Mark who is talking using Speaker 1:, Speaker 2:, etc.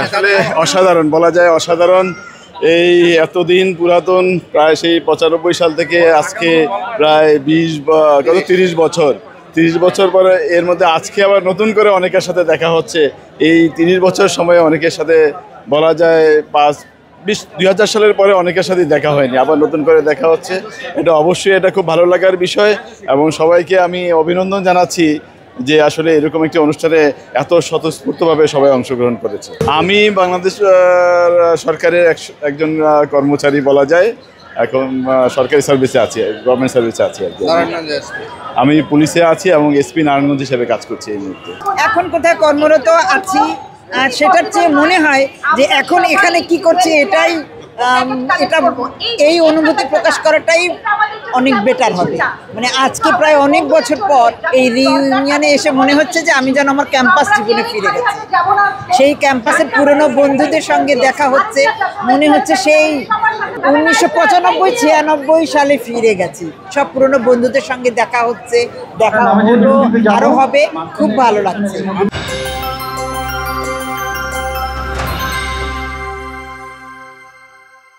Speaker 1: আসলে অসাধারণ বলা যায়, অসাধারণ। এই এতদিন পুরাতন, প্রায় সেই 95 সাল থেকে আজকে প্রায় 30 বছর, 30 বছর পরে এর মধ্যে আজকে আবার নতুন করে অনেকের সাথে দেখা হচ্ছে। এই 30 বছর সময়ে অনেকের সাথে বলা যায় 2000 সালের পরে অনেকের সাথে দেখা হয়নি, আবার নতুন করে দেখা হচ্ছে। এটা অবশ্যই এটা খুব ভালো লাগার বিষয় এবং সবাইকে আমি অভিনন্দন জানাচ্ছি যে আসলে এরকম একটি অনুষ্ঠানে এত স্বতঃস্ফূর্তভাবে সবাই অংশগ্রহণ করেছে। আমি বাংলাদেশ সরকারের একজন কর্মচারী বলা যায়, এখন সরকারি সার্ভিসে আছি, গভর্নমেন্ট সার্ভিসে আছি। আমি পুলিশে আছি এবং এসপি নারায়ণগঞ্জ হিসেবে কাজ করছি এই মুহূর্তে।
Speaker 2: এখন কোথায় কর্মরত আছি আর সেটার চেয়ে মনে হয় যে এখন এখানে কি করছি এটা এই অনুভূতি প্রকাশ করাটাই অনেক বেটার হবে। মানে আজকে প্রায় অনেক বছর পর এই রিইউনিয়নে এসে মনে হচ্ছে যে আমি যেন আমার ক্যাম্পাস জীবনে ফিরে গেছি। সেই ক্যাম্পাসের পুরনো বন্ধুদের সঙ্গে দেখা হচ্ছে, মনে হচ্ছে সেই 1995-96 সালে ফিরে গেছি। সব পুরনো বন্ধুদের সঙ্গে দেখা হচ্ছে, দেখা হলো, আরও হবে, খুব ভালো লাগছে।